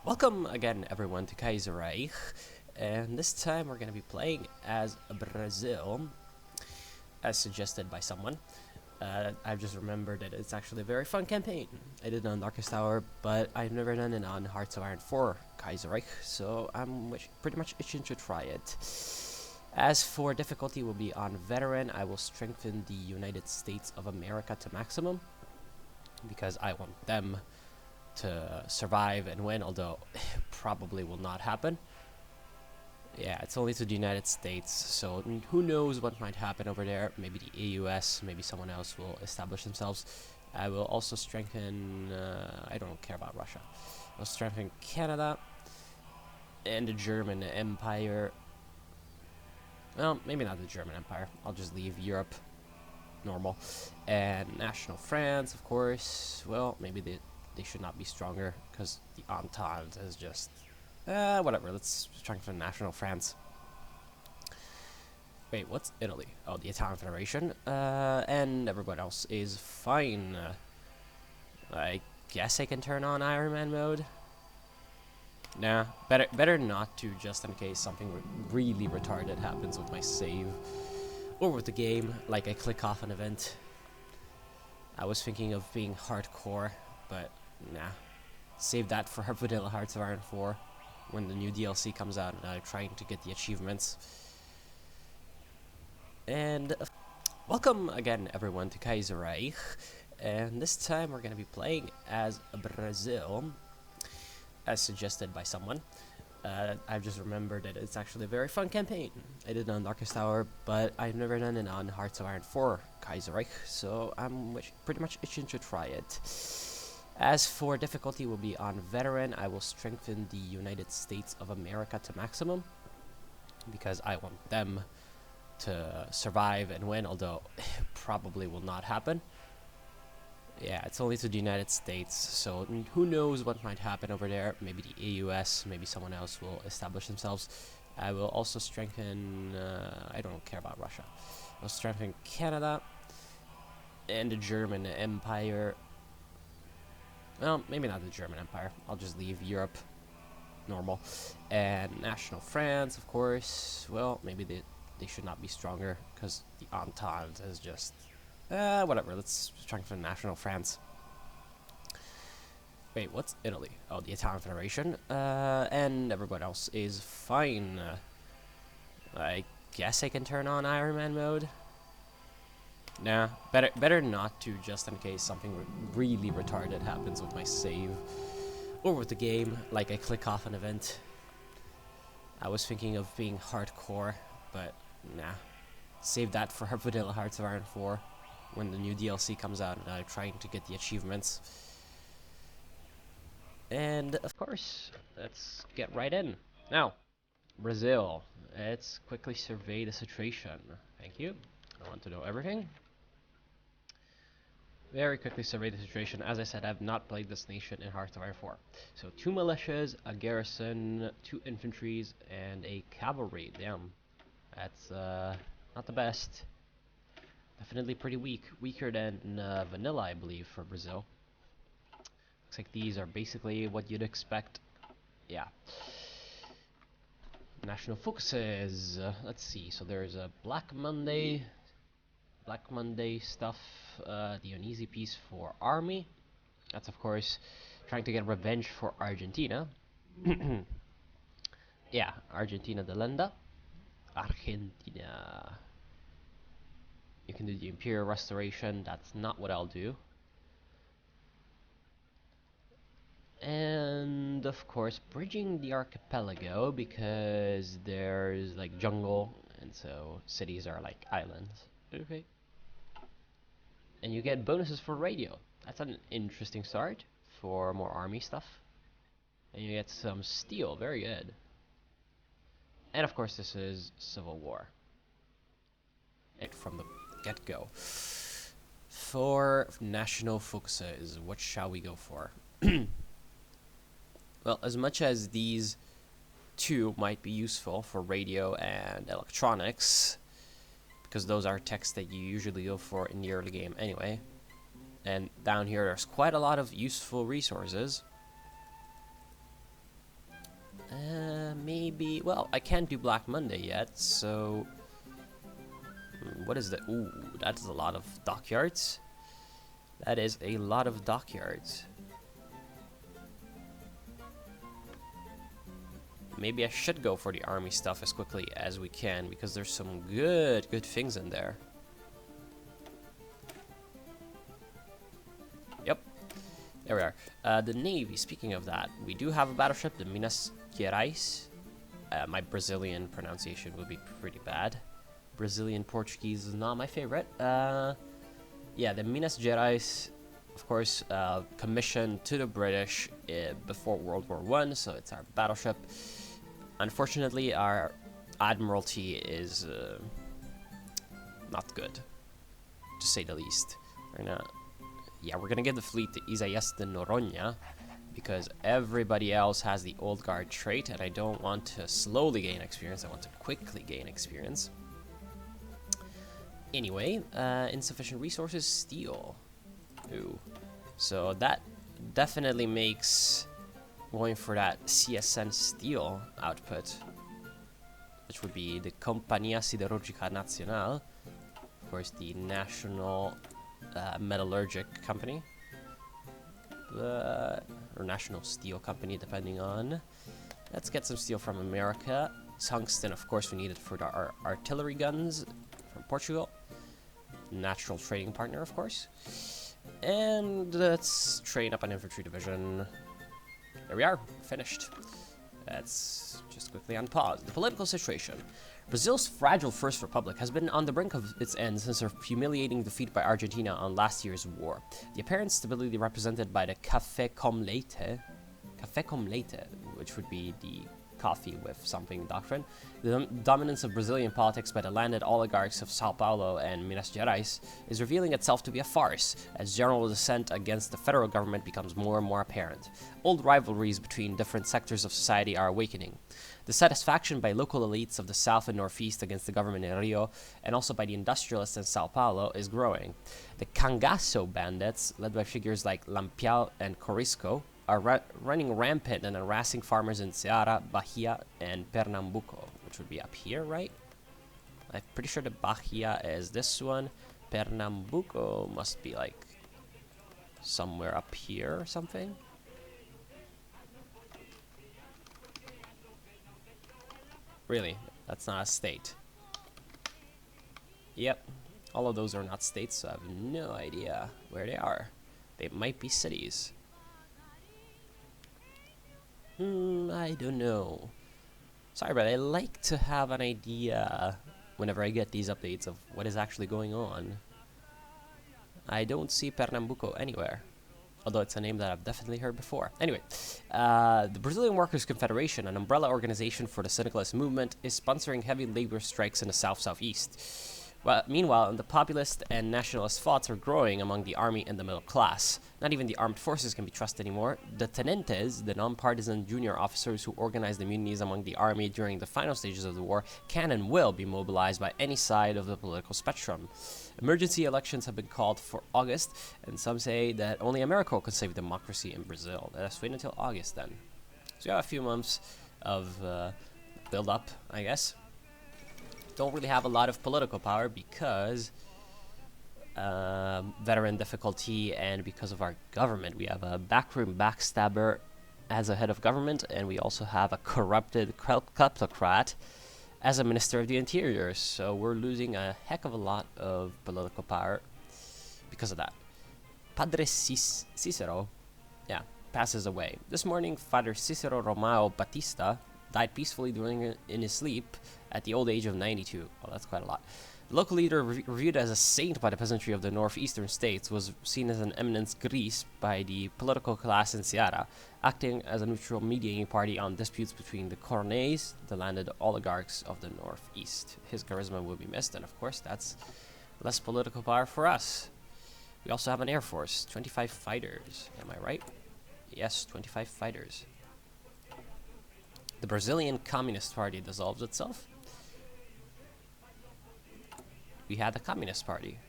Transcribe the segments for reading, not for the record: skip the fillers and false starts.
Welcome again, everyone, to Kaiserreich, and this time we're going to be playing as Brazil, as suggested by someone. I've just remembered that it's actually a very fun campaign. I did it on Darkest Hour, but I've never done it on Hearts of Iron 4 Kaiserreich, so I'm pretty much itching to try it. As for difficulty, will be on veteran. I will strengthen the United States of America to maximum, because I want them to survive and win, although it probably will not happen. Yeah, it's only to the United States, so who knows what might happen over there. Maybe the AUS, maybe someone else will establish themselves. I will also strengthen, I don't care about Russia. I'll strengthen Canada and the German Empire. Well, maybe not the German Empire. I'll just leave Europe normal. And National France, of course. Well, maybe they should not be stronger, because the Entente is just... whatever, let's strengthen National France. Wait, what's Italy? Oh, the Italian Federation. And everyone else is fine. I guess I can turn on Iron Man mode. Nah, better not to, just in case something really retarded happens with my save. Or with the game, like I click off an event. I was thinking of being hardcore, but nah. Save that for Vanilla Hearts of Iron 4 when the new DLC comes out and I'm trying to get the achievements. And welcome again, everyone, to Kaiserreich, and this time we're going to be playing as Brazil, as suggested by someone. I've just remembered that it's actually a very fun campaign. I did it on Darkest Hour, but I've never done it on Hearts of Iron 4 Kaiserreich, so I'm pretty much itching to try it. As for difficulty, will be on veteran. I will strengthen the United States of America to maximum, because I want them to survive and win, although it probably will not happen. Yeah, it's only to the United States, so who knows what might happen over there. Maybe the AUS, maybe someone else will establish themselves. I will also strengthen... I don't care about Russia. I'll strengthen Canada and the German Empire. Well, maybe not the German Empire. I'll just leave Europe normal. And National France, of course. Well, maybe they should not be stronger, because the Entente is just... whatever, let's strengthen National France. Wait, what's Italy? Oh, the Italian Federation. And everyone else is fine. I guess I can turn on Iron Man mode. Nah, better not to, just in case something really retarded happens with my save. Or with the game, like I click off an event. I was thinking of being hardcore, but nah. Save that for Vanilla Hearts of Iron 4 when the new DLC comes out and I'm trying to get the achievements. And of course, let's get right in. Now, Brazil. Let's quickly survey the situation. Thank you. I want to know everything. Very quickly survey the situation. As I said, I have not played this nation in Hearts of Iron 4. So 2 militias, a garrison, 2 infantries, and a cavalry. Damn. That's not the best. Definitely pretty weak. Weaker than vanilla, I believe, for Brazil. Looks like these are basically what you'd expect. Yeah. National focuses. Let's see. So there's a Black Monday stuff. The uneasy peace for army. That's of course trying to get revenge for Argentina. Yeah, Argentina de Lenda. Argentina. You can do the Imperial Restoration. That's not what I'll do. And of course, bridging the archipelago, because there's like jungle, and so cities are like islands. Okay. And you get bonuses for radio. That's an interesting start for more army stuff. And you get some steel. Very good. And of course, this is Civil War. And from the get-go. For national focuses, what shall we go for? Well, as much as these two might be useful for radio and electronics, because those are techs that you usually go for in the early game anyway, and down here there's quite a lot of useful resources. maybe... Well, I can't do Black Monday yet, so... What is that? Ooh, that is a lot of dockyards. That is a lot of dockyards. Maybe I should go for the army stuff as quickly as we can, because there's some good things in there. Yep. There we are. The Navy, speaking of that, we do have a battleship, the Minas Gerais. My Brazilian pronunciation would be pretty bad. Brazilian Portuguese is not my favorite. Yeah, the Minas Gerais, of course, commissioned to the British before World War I, so it's our battleship. Unfortunately, our admiralty is not good, to say the least. We're gonna give the fleet to Isaías de Noronha, because everybody else has the old guard trait, and I don't want to slowly gain experience, I want to quickly gain experience. Anyway, insufficient resources, steel. Ooh. So that definitely makes going for that CSN steel output, which would be the Compañía Siderúrgica Nacional, of course the National Metallurgic Company, or National Steel Company, depending on. Let's get some steel from America. Tungsten, of course, we need it for our artillery guns from Portugal. Natural trading partner, of course. And let's train up an infantry division. There we are, finished. Let's just quickly unpause. The political situation. Brazil's fragile First Republic has been on the brink of its end since her humiliating defeat by Argentina on last year's war. The apparent stability represented by the café com leite, which would be the coffee with something doctrine, the dominance of Brazilian politics by the landed oligarchs of Sao Paulo and Minas Gerais is revealing itself to be a farce, as general dissent against the federal government becomes more and more apparent. Old rivalries between different sectors of society are awakening. Dissatisfaction by local elites of the south and northeast against the government in Rio, and also by the industrialists in Sao Paulo, is growing. The Cangaço bandits, led by figures like Lampião and Corisco, are running rampant and harassing farmers in Ceará, Bahia, and Pernambuco, which would be up here, right? I'm pretty sure the Bahia is this one. Pernambuco must be like somewhere up here or something. Really, that's not a state. Yep, all of those are not states, so I have no idea where they are. They might be cities. I don't know. Sorry, but I like to have an idea whenever I get these updates of what is actually going on. I don't see Pernambuco anywhere, although it's a name that I've definitely heard before. Anyway, the Brazilian Workers' Confederation, an umbrella organization for the syndicalist movement, is sponsoring heavy labor strikes in the south-southeast. Meanwhile, the populist and nationalist thoughts are growing among the army and the middle class. Not even the armed forces can be trusted anymore. The tenentes, the non-partisan junior officers who organized the mutinies among the army during the final stages of the war, can and will be mobilized by any side of the political spectrum. Emergency elections have been called for August, and some say that only America can save democracy in Brazil. Let's wait until August then. So we have a few months of build-up, I guess. Don't really have a lot of political power because veteran difficulty and because of our government. We have a backroom backstabber as a head of government, and we also have a corrupted kleptocrat as a minister of the interior. So we're losing a heck of a lot of political power because of that. Padre Cicero, passes away. This morning, Father Cicero Romao Batista died peacefully in his sleep at the old age of 92. Well, that's quite a lot. The local leader, reviewed as a saint by the peasantry of the northeastern states, was seen as an eminence grise by the political class in Ceará, acting as a neutral mediating party on disputes between the coronéis, the landed oligarchs of the northeast. His charisma will be missed, and of course that's less political power for us. We also have an air force, 25 fighters. Am I right? Yes, 25 fighters. The Brazilian Communist Party dissolves itself. We had a Communist Party.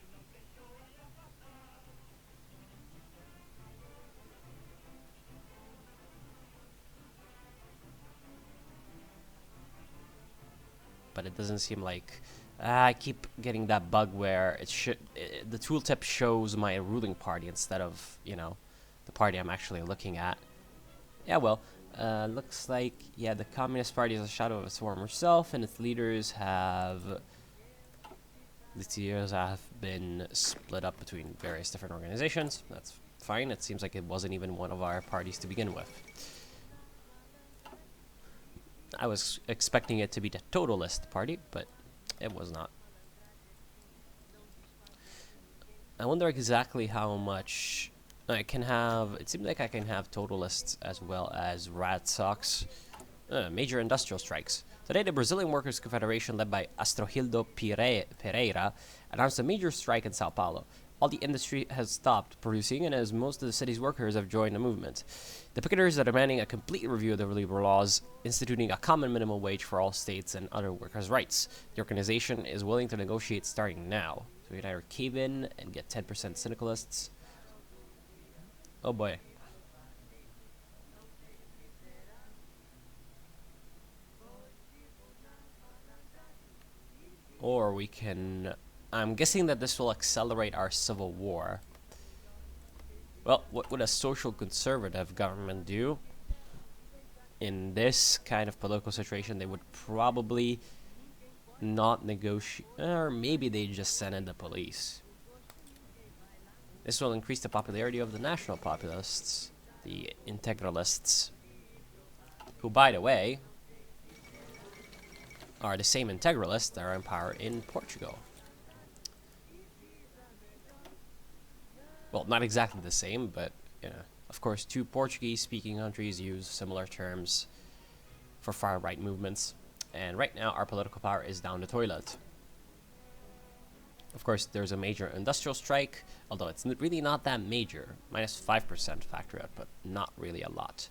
but it doesn't seem like... I keep getting that bug where the tooltip shows my ruling party instead of, you know, the party I'm actually looking at. Yeah, well, looks like, yeah, the Communist Party is a shadow of its former self, and its leaders have been split up between various different organizations. That's fine. It seems like it wasn't even one of our parties to begin with. I was expecting it to be the Totalist Party, but it was not. I wonder exactly how much I can have. It seems like I can have Totalists as well as Rat Sox. Major industrial strikes. Today, the Brazilian Workers' Confederation, led by Astrogildo Pereira, announced a major strike in Sao Paulo. All the industry has stopped producing, and as most of the city's workers have joined the movement. The picketers are demanding a complete review of the labor laws, instituting a common minimum wage for all states and other workers' rights. The organization is willing to negotiate starting now. So we can either cave in and get 10% syndicalists. Oh boy. Or we can... I'm guessing that this will accelerate our civil war. Well, what would a social conservative government do? In this kind of political situation, they would probably not negotiate, or maybe they just send in the police. This will increase the popularity of the national populists, the integralists, who, by the way, are the same integralists that are in power in Portugal. Well, not exactly the same, but, you know, of course, two Portuguese-speaking countries use similar terms for far-right movements. And right now, our political power is down the toilet. Of course, there's a major industrial strike, although it's really not that major. Minus 5% factory output, not really a lot.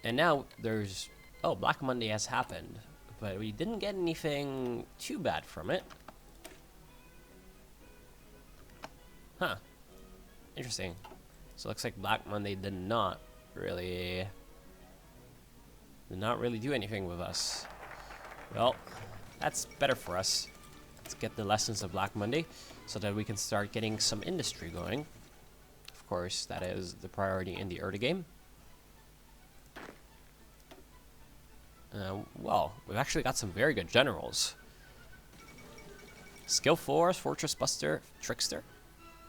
And now there's... Oh, Black Monday has happened, but we didn't get anything too bad from it. Huh. Interesting. So it looks like Black Monday did not really do anything with us. Well, that's better for us. Let's get the lessons of Black Monday so that we can start getting some industry going. Of course, that is the priority in the early game. Well, we've actually got some very good generals. Skill 4, Fortress Buster, Trickster,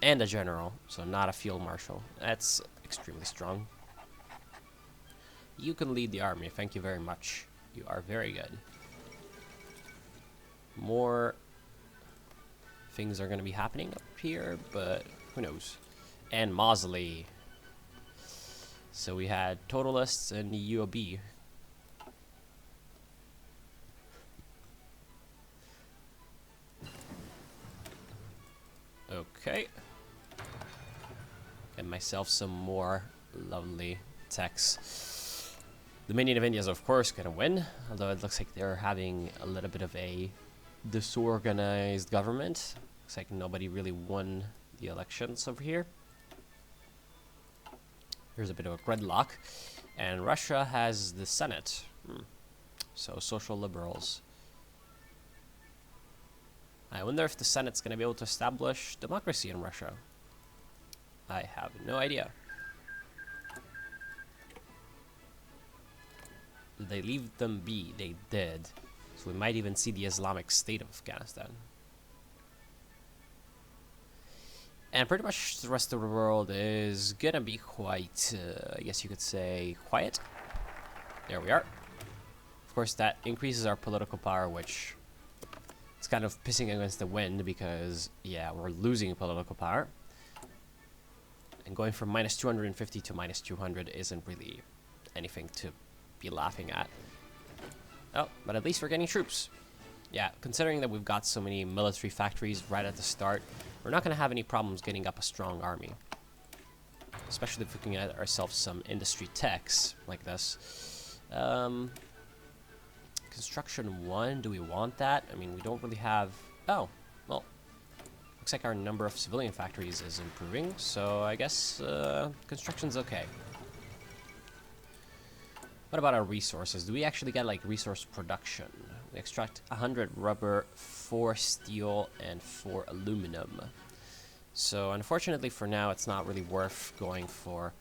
and a general, so not a field marshal. That's extremely strong. You can lead the army, thank you very much. You are very good. More things are going to be happening up here, but who knows. And Mosley. So we had Totalists and the UOB. Okay. Get myself some more lovely techs. The Dominion of India is of course going to win, although it looks like they're having a little bit of a disorganized government. Looks like nobody really won the elections over here. There's a bit of a gridlock. And Russia has the Senate. So social liberals. I wonder if the Senate's going to be able to establish democracy in Russia. I have no idea. Did they leave them be? They did. So we might even see the Islamic State of Afghanistan. And pretty much the rest of the world is gonna be quite, I guess you could say, quiet. There we are. Of course, that increases our political power, which is kind of pissing against the wind because, yeah, we're losing political power. And going from minus 250 to minus 200 isn't really anything to be laughing at. Oh, but at least we're getting troops. Yeah, considering that we've got so many military factories right at the start, we're not going to have any problems getting up a strong army. Especially if we can get ourselves some industry techs like this. Construction 1, do we want that? I mean, we don't really have... Oh, well, looks like our number of civilian factories is improving, so I guess construction's okay. What about our resources? Do we actually get like resource production? We extract 100 rubber, 4 steel, and 4 aluminum. So unfortunately for now, it's not really worth going for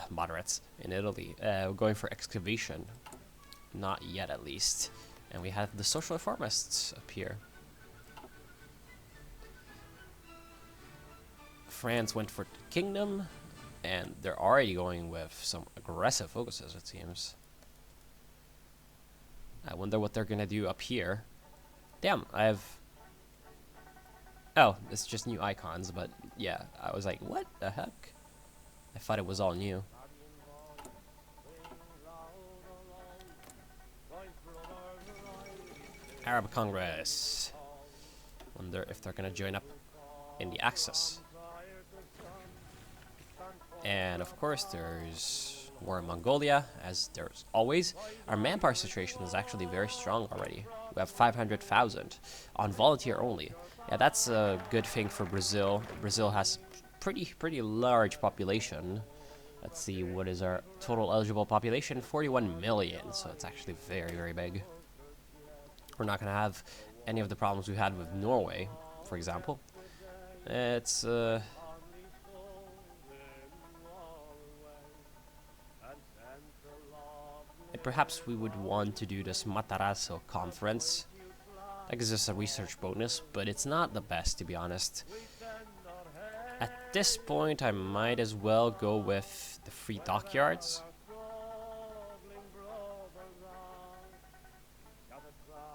moderates in Italy. Going for excavation. Not yet, at least. And we have the social reformists up here. France went for kingdom, and they're already going with some aggressive focuses, it seems. I wonder what they're gonna do up here. Damn, oh, it's just new icons, but yeah, I was like, what the heck? I thought it was all new. Arab Congress. Wonder if they're gonna join up in the Axis. And of course, there's war in Mongolia, as there's always. Our manpower situation is actually very strong already. We have 500,000 on volunteer only. Yeah, that's a good thing for Brazil. Brazil has pretty large population. Let's see, what is our total eligible population? 41 million, so it's actually very big. We're not gonna have any of the problems we had with Norway, for example. It's perhaps we would want to do this Matarazzo conference. That gives us a research bonus, but it's not the best, to be honest. At this point, I might as well go with the free dockyards.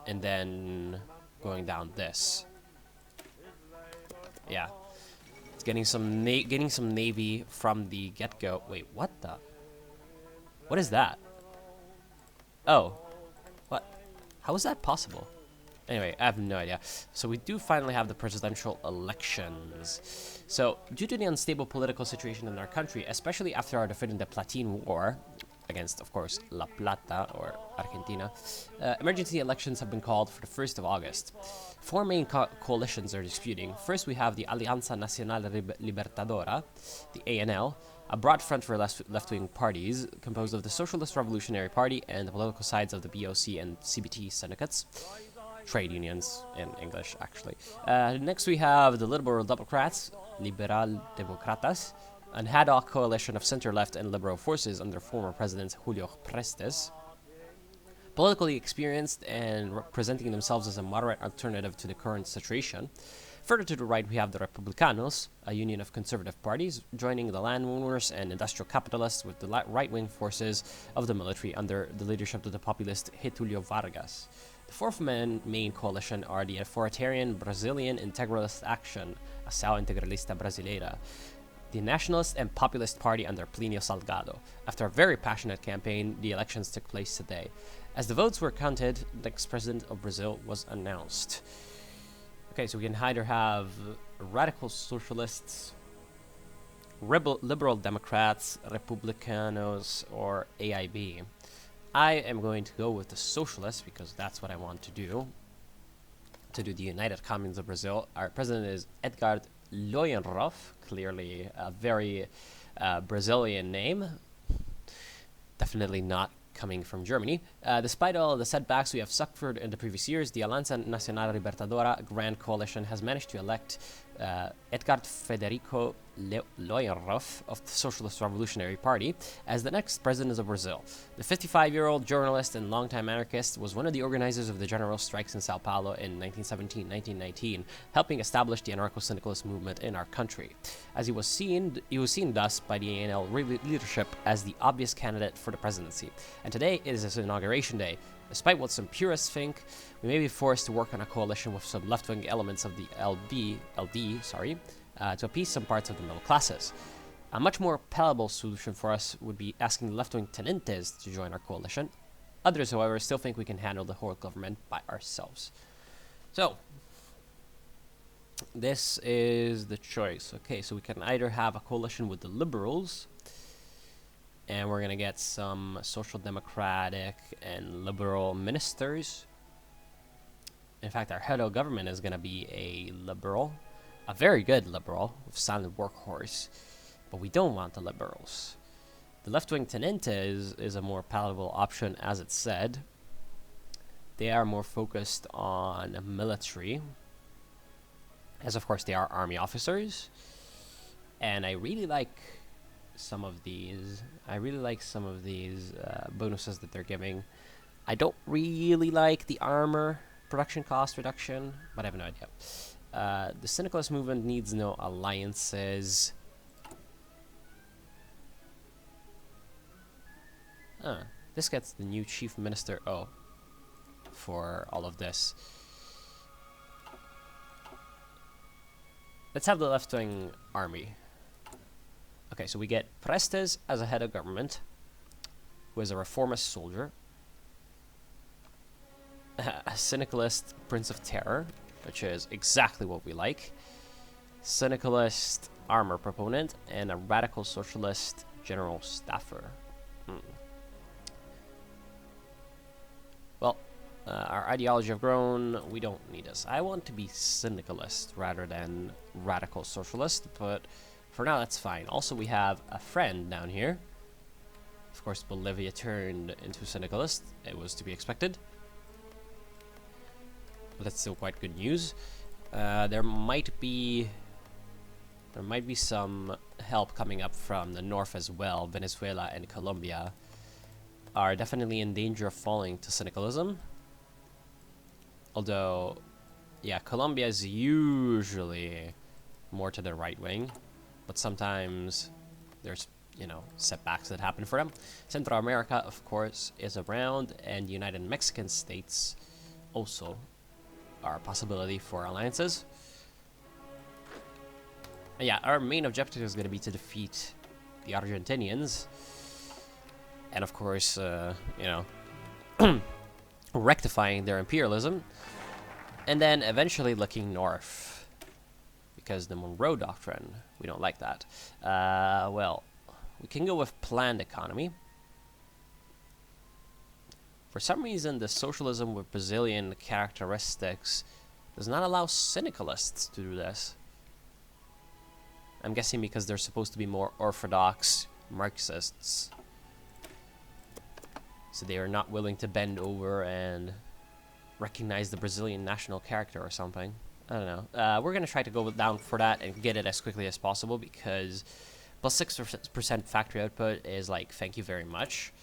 And then going down this. Yeah. It's getting some navy from the get-go. Wait, what the? What is that? Oh. What? How is that possible? Anyway, I have no idea. So we do finally have the presidential elections. So, due to the unstable political situation in our country, especially after our defeat in the Platinean War, against, of course, La Plata, or Argentina, emergency elections have been called for the 1st of August. 4 main coalitions are disputing. First, we have the Alianza Nacional Libertadora, the ANL, a broad front for left-wing parties composed of the Socialist Revolutionary Party and the political sides of the BOC and CBT syndicates. Trade unions in English, actually. Next, we have the Liberal Democrats, Liberal Democratas, an ad hoc coalition of center-left and liberal forces under former President Julio Prestes. Politically experienced and representing themselves as a moderate alternative to the current situation. Further to the right, we have the Republicanos, a union of conservative parties, joining the landowners and industrial capitalists with the right-wing forces of the military under the leadership of the populist Getulio Vargas. The fourth main coalition are the authoritarian Brazilian Integralist Action, Ação Integralista Brasileira, the Nationalist and Populist Party under Plínio Salgado. After a very passionate campaign, the elections took place today. As the votes were counted, the next president of Brazil was announced. Okay, so we can either have radical socialists, liberal Democrats, Republicanos, or AIB. I am going to go with the socialists because that's what I want to do the United Communes of Brazil. Our president is Edgar Loyenroff, clearly a very Brazilian name. Definitely not coming from Germany. Despite all the setbacks we have suffered in the previous years, the Alianza Nacional Libertadora Grand Coalition has managed to elect Edgar Federico Loyenroff of the Socialist Revolutionary Party as the next president of Brazil. The 55-year-old journalist and longtime anarchist was one of the organizers of the general strikes in Sao Paulo in 1917-1919, helping establish the anarcho-syndicalist movement in our country. As he was seen thus by the ANL leadership as the obvious candidate for the presidency. And today is his inauguration day. Despite what some purists think, we may be forced to work on a coalition with some left-wing elements of the LD, to appease some parts of the middle classes. A much more palatable solution for us would be asking the left-wing tenentes to join our coalition. Others, however, still think we can handle the whole government by ourselves. So, this is the choice. Okay, so we can either have a coalition with the liberals, and we're going to get some social democratic and liberal ministers. In fact, our head of government is going to be a liberal, a very good liberal with silent workhorse. But we don't want the liberals. The left-wing tenente is a more palatable option, as it said. They are more focused on military, as of course they are army officers. And I really like some of these. Bonuses that they're giving. I don't really like the armor production cost reduction, but I have no idea. The syndicalist movement needs no alliances. This gets the new chief minister. For all of this. Let's have the left-wing army. Okay, so we get Prestes as a head of government, who is a reformist soldier. A syndicalist Prince of Terror, which is exactly what we like. Syndicalist armor proponent, and a radical socialist general staffer. Well, our ideology have grown. We don't need this. I want to be syndicalist rather than radical socialist, but for now that's fine. Also, we have a friend down here. Of course, Bolivia turned into syndicalist. It was to be expected. But that's still quite good news. There might be some help coming up from the north as well. Venezuela and Colombia are definitely in danger of falling to syndicalism. Although, yeah, Colombia is usually more to the right wing, but sometimes there's, setbacks that happen for them. Central America, of course, is around, and the United Mexican States also are a possibility for alliances. And yeah, our main objective is going to be to defeat the Argentinians, and of course, rectifying their imperialism, and then eventually looking north, because the Monroe Doctrine, we don't like that. Well, we can go with planned economy. For some reason, the socialism with Brazilian characteristics does not allow syndicalists to do this. I'm guessing because they're supposed to be more orthodox Marxists. So they are not willing to bend over and recognize the Brazilian national character or something. I don't know. We're going to try to go down for that and get it as quickly as possible, because plus 6% factory output is like, thank you very much.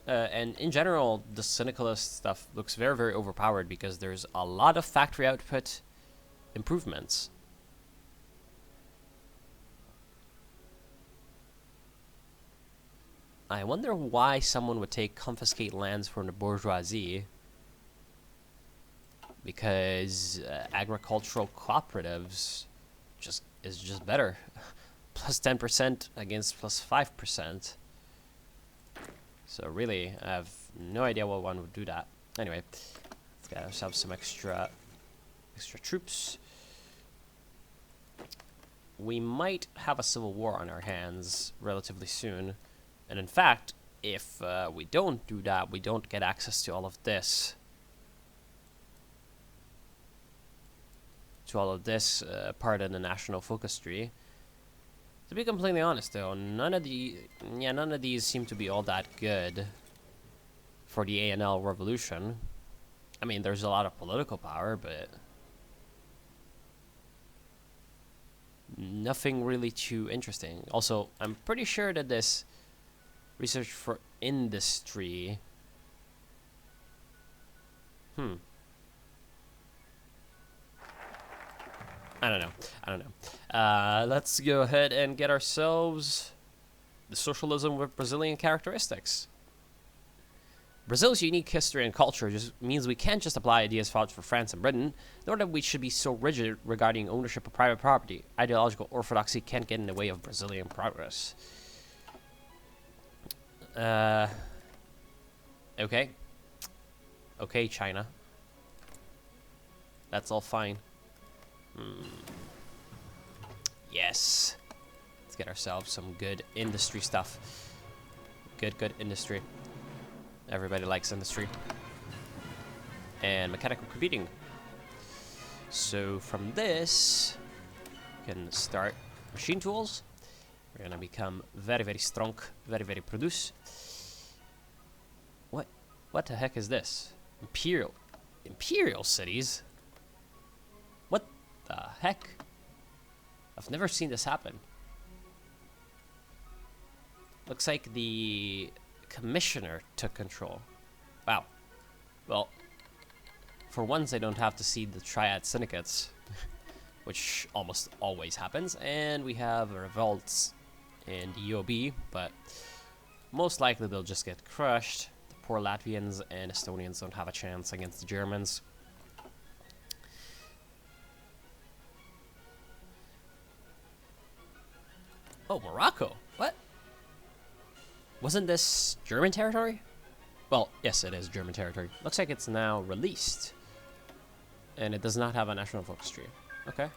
And in general, the syndicalist stuff looks very, very overpowered because there's a lot of factory output improvements. I wonder why someone would confiscate lands from the bourgeoisie. Because agricultural cooperatives is just better. Plus 10% against plus 5%. So really, I have no idea why one would do that. Anyway, let's get ourselves some extra troops. We might have a civil war on our hands relatively soon. And in fact, if we don't do that, we don't get access to all of this. Part of the national focus tree. To be completely honest, though, none of these seem to be all that good for the A&L revolution. I mean, there's a lot of political power, but nothing really too interesting. Also, I'm pretty sure that this research for industry. I don't know. Let's go ahead and get ourselves the socialism with Brazilian characteristics. Brazil's unique history and culture just means we can't just apply ideas followed for France and Britain, nor that we should be so rigid regarding ownership of private property. Ideological orthodoxy can't get in the way of Brazilian progress. Okay. Okay, China. That's all fine. Yes. Let's get ourselves some good industry stuff. Good industry. Everybody likes industry. And mechanical computing. So from this, we can start machine tools. We're gonna become very, very strong, very, very produce. What the heck is this? Imperial cities? What the heck? I've never seen this happen. Looks like the commissioner took control. Wow. Well, for once I don't have to see the triad syndicates, which almost always happens, and we have revolts in the UOB, but most likely they'll just get crushed. The poor Latvians and Estonians don't have a chance against the Germans. Oh, Morocco. What? Wasn't this German territory? Well, yes, it is German territory. Looks like it's now released. And it does not have a national focus tree. Okay.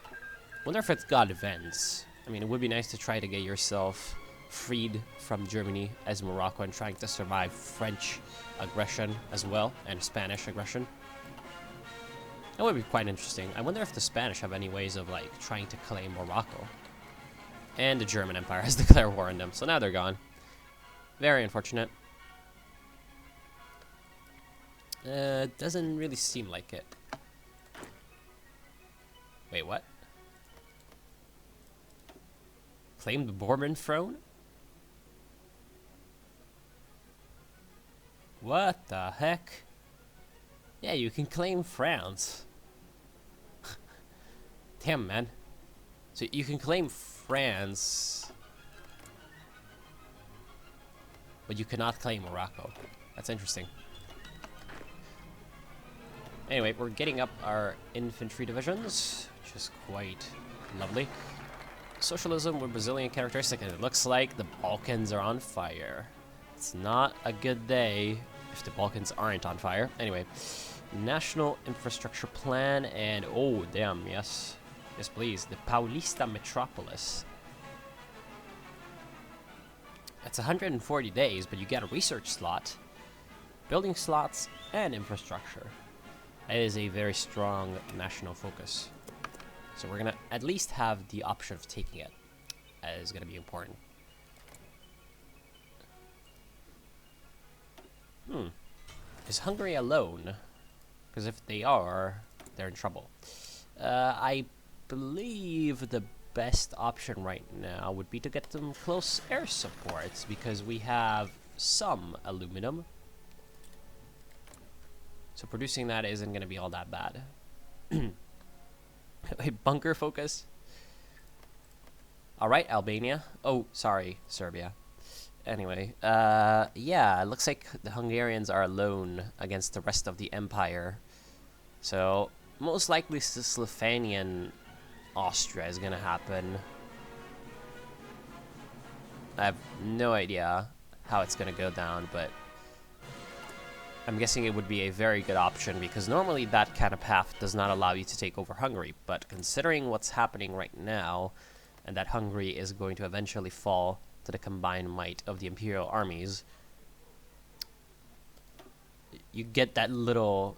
Wonder if it's got events. I mean, it would be nice to try to get yourself freed from Germany as Morocco and trying to survive French aggression as well, and Spanish aggression. That would be quite interesting. I wonder if the Spanish have any ways of, like, trying to claim Morocco. And the German Empire has declared war on them, so now they're gone. Very unfortunate. Doesn't really seem like it. Wait, what? Claim the Bourbon throne? What the heck? Yeah, you can claim France. Damn, man. So you can claim France, but you cannot claim Morocco. That's interesting. Anyway, we're getting up our infantry divisions, which is quite lovely. Socialism with Brazilian characteristic, and it looks like the Balkans are on fire. It's not a good day if the Balkans aren't on fire. Anyway, national infrastructure plan, and oh damn, yes, yes please, the Paulista metropolis. It's 140 days, but you get a research slot, building slots, and infrastructure. That is a very strong national focus. So we're gonna at least have the option of taking it. That is gonna be important. Is Hungary alone? Because if they are, they're in trouble. I believe the best option right now would be to get them close air supports, because we have some aluminum. So producing that isn't going to be all that bad. Wait, bunker focus? Alright, Albania. Oh, sorry, Serbia. Anyway, yeah, it looks like the Hungarians are alone against the rest of the empire. So, most likely Slovenian Austria is going to happen. I have no idea how it's going to go down, but I'm guessing it would be a very good option, because normally that kind of path does not allow you to take over Hungary. But considering what's happening right now, and that Hungary is going to eventually fall to the combined might of the imperial armies, you get that little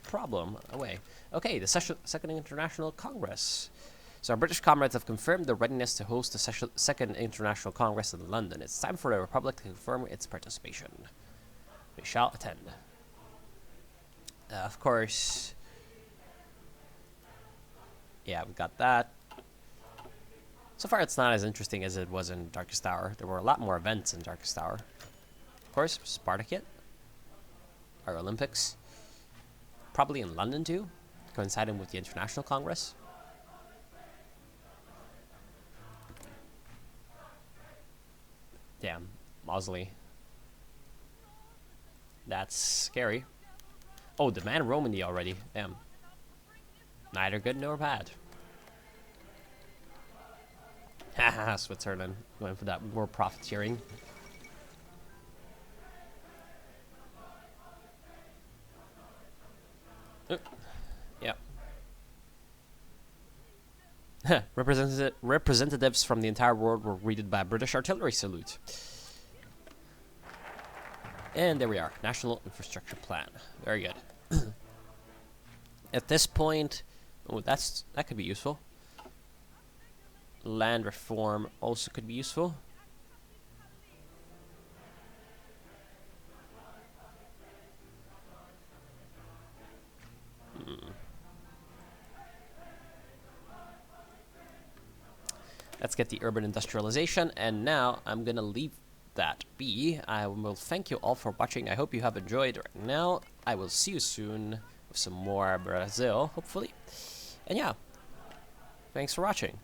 problem away. Okay, the Second International Congress. So our British comrades have confirmed their readiness to host the Second International Congress in London. It's time for the Republic to confirm its participation. We shall attend. Of course. Yeah, we've got that. So far, it's not as interesting as it was in Darkest Hour. There were a lot more events in Darkest Hour. Of course, Spartacus. Our Olympics. Probably in London, too. Coinciding with the International Congress. Damn, Mosley. That's scary. Oh, demand Romandy already. Damn. Neither good nor bad. Haha, Switzerland. Going for that war profiteering. Yep. Representatives from the entire world were greeted by a British artillery salute. And there we are. National Infrastructure Plan. Very good. At this point, oh, that could be useful. land reform also could be useful. Let's get the urban industrialization, and now I'm gonna leave that be. I will thank you all for watching. I hope you have enjoyed right now. I will see you soon with some more Brazil, hopefully. And yeah, thanks for watching.